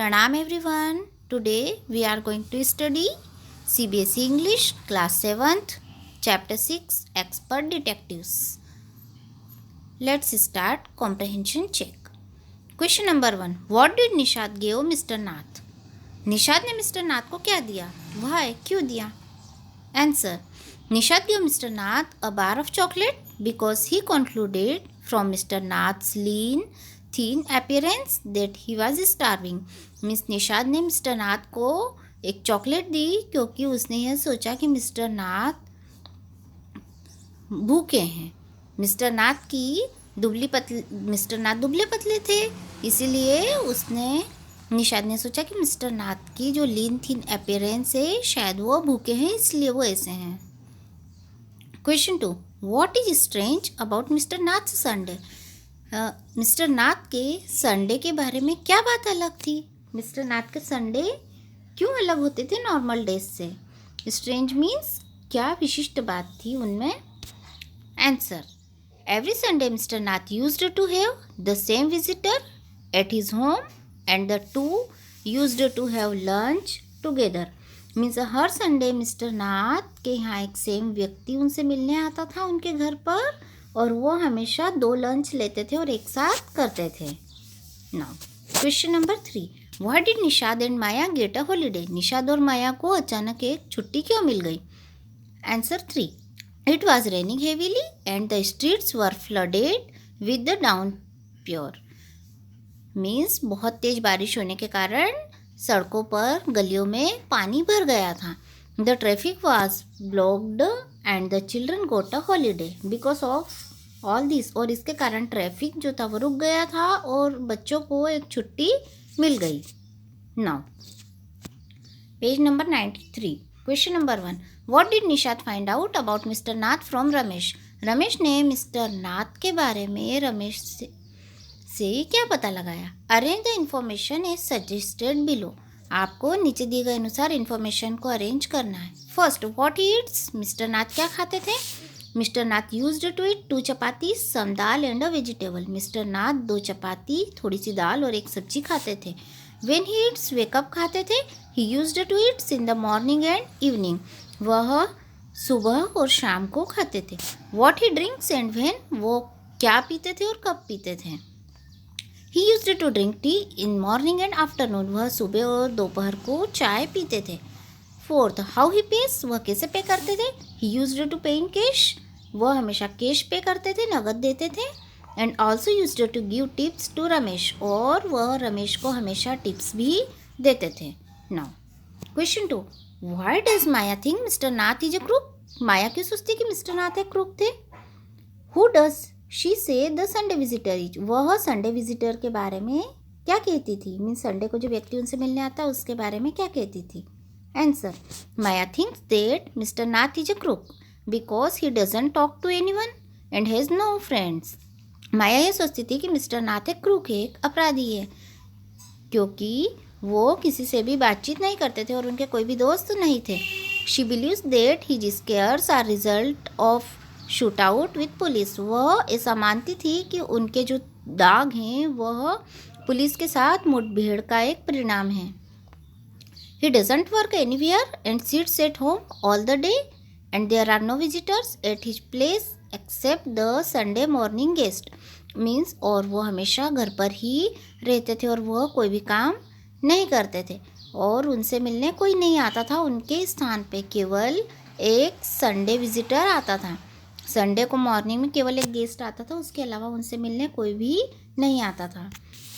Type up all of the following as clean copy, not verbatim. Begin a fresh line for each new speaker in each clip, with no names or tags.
Pranam everyone. Today we are going to study CBSE English class 7th chapter 6 Expert Detectives. Let's start comprehension check. Question number 1. What did Nishad give Mr. Nath? Nishad ने mister नाथ को क्या दिया? Why? क्यों दिया? Answer. Nishad gave Mr. Nath a bar of chocolate because he concluded from Mr. Nath's lean, thin appearance that he was starving. Miss Nishad ने mister नाथ को एक chocolate दी क्योंकि उसने यह सोचा कि मिस्टर नाथ भूखे हैं. मिस्टर नाथ दुबले पतले थे, इसीलिए निषाद ने सोचा कि मिस्टर नाथ की जो लीन थिन अपीयरेंस है शायद वो भूखे हैं, इसलिए वो ऐसे हैं. Question 2. What is strange about mister Nath Sunday? Mister Nath के संडे के बारे में क्या बात अलग थी? मिस्टर नाथ के संडे क्यों अलग होते थे नॉर्मल डेज से? स्ट्रेंज मीन्स क्या विशिष्ट बात थी उनमें? Answer. Every Sunday mister Nath used to have the same visitor at his home and the two used to have lunch together. Means हर संडे मिस्टर नाथ के यहाँ एक सेम व्यक्ति उनसे मिलने आता था उनके घर पर, और वो हमेशा 2 लंच लेते थे और एक साथ करते थे. Now question number 3. Why did Nishad and Maya get a holiday? Nishad और माया को अचानक एक छुट्टी क्यों मिल गई? Answer 3. It was raining heavily and the streets were flooded with the down pure. Means बहुत तेज बारिश होने के कारण सड़कों पर गलियों में पानी भर गया था. The traffic was blocked and the children got a holiday because of all this. और इसके कारण ट्रैफिक जो था वो रुक गया था और बच्चों को एक छुट्टी मिल गई. Now page number 93. Question number 1. What did Nishad find out about mister Nath from Ramesh? Ramesh ने मिस्टर नाथ के बारे में रमेश से क्या पता लगाया? Arrange the information as suggested below. आपको नीचे दिए गए अनुसार इन्फॉर्मेशन को अरेंज करना है. First, what he eats? Mister Nath क्या खाते थे? Mister Nath used to eat 2 chapati, some dal and a vegetable. Mister Nath 2 chapati, थोड़ी सी दाल और एक सब्जी खाते थे. व्हेन ही ईट्स वे कब खाते थे? He used to eats in the morning and evening. वह सुबह और शाम को खाते थे. What he drinks and when? वो क्या पीते थे और कब पीते थे? He used to drink tea in morning and afternoon. वह सुबह और दोपहर को चाय पीते थे. Fourth, how he pays? वह कैसे पे करते थे? ही यूज्ड टू पे इन कैश. वह हमेशा कैश पे करते थे, नगद देते थे. And also used to give tips to Ramesh. और वह रमेश को हमेशा टिप्स भी देते थे. Now question 2. Why does Maya think mister Nath is a crook? Maya क्यों सोचती कि मिस्टर नाथ एक क्रूक थे? Who does she say the Sunday visitor is? वह संडे विजिटर के बारे में क्या कहती थी? मीन्स संडे को जो व्यक्ति उनसे मिलने आता है उसके बारे में क्या कहती थी? Answer. Maya thinks that mister Nath is a crook because he doesn't talk to anyone and has no friends. Maya ये सोचती थी कि मिस्टर नाथ एक क्रूक है, एक अपराधी है, क्योंकि वो किसी से भी बातचीत नहीं करते थे और उनके कोई भी दोस्त नहीं थे. She believes that his scars are result of shoot out with police. वह ऐसा मानती थी कि उनके जो दाग हैं वह पुलिस के साथ मुठभेड़ का एक परिणाम है. He doesn't work anywhere and sits at home all the day and there are no visitors at his place except the Sunday morning guest. Means और वो हमेशा घर पर ही रहते थे और वह कोई भी काम नहीं करते थे और उनसे मिलने कोई नहीं आता था. उनके स्थान पे केवल एक संडे विजिटर आता था. संडे को मॉर्निंग में केवल एक गेस्ट आता था, उसके अलावा उनसे मिलने कोई भी नहीं आता था.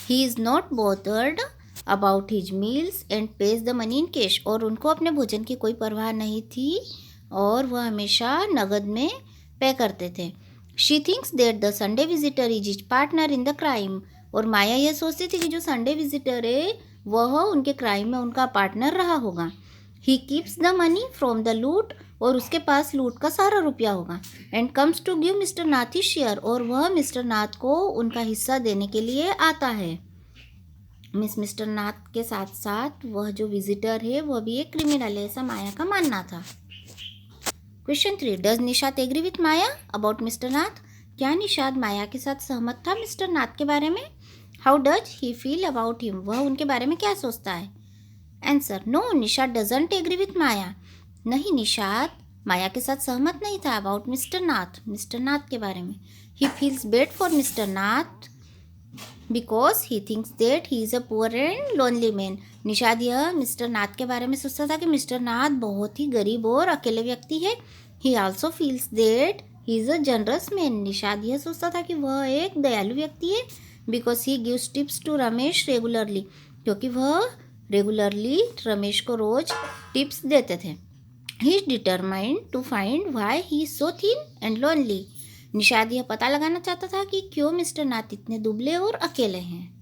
He is not bothered about his meals and page the money in cash. और उनको अपने भोजन की कोई परवाह नहीं थी और वह हमेशा नगद में पे करते थे. She thinks that the Sunday visitor is his partner in the crime. और माया यह सोचती थी कि जो संडे विजिटर है वह उनके क्राइम में उनका पार्टनर रहा होगा. He keeps the money from the loot. और उसके पास लूट का सारा रुपया होगा. And comes to give mister Nath he share. और वह मिस्टर नाथ को उनका हिस्सा देने के लिए आता है. मिस्टर नाथ के साथ साथ वह जो विजिटर है वह भी एक क्रिमिनल है, ऐसा माया का मानना था. Question 3. Does Nishad agree with Maya about mister Nath? क्या निषाद माया के साथ सहमत था मिस्टर नाथ के बारे में? How does he feel about him, वह उनके बारे में क्या सोचता है? Answer, no Nishad doesn't agree with Maya, नहीं निशाद माया के साथ सहमत नहीं था अबाउट मिस्टर नाथ के बारे में। He feels bed for mister Nath because he thinks that he is a poor and lonely man. Nishad यह मिस्टर नाथ के बारे में सोचता था कि मिस्टर नाथ बहुत ही गरीब और अकेले व्यक्ति है। He also feels that he is a generous man, Nishad यह सोचता था कि वह एक दयालु व्यक्ति है। Because he gives tips to Ramesh regularly, क्योंकि वह रेगुलरली रमेश को रोज टिप्स देते थे। He is determined to find why he is so thin and lonely, Nishad यह पता लगाना चाहता था कि क्यों मिस्टर नाथ इतने दुबले और अकेले हैं।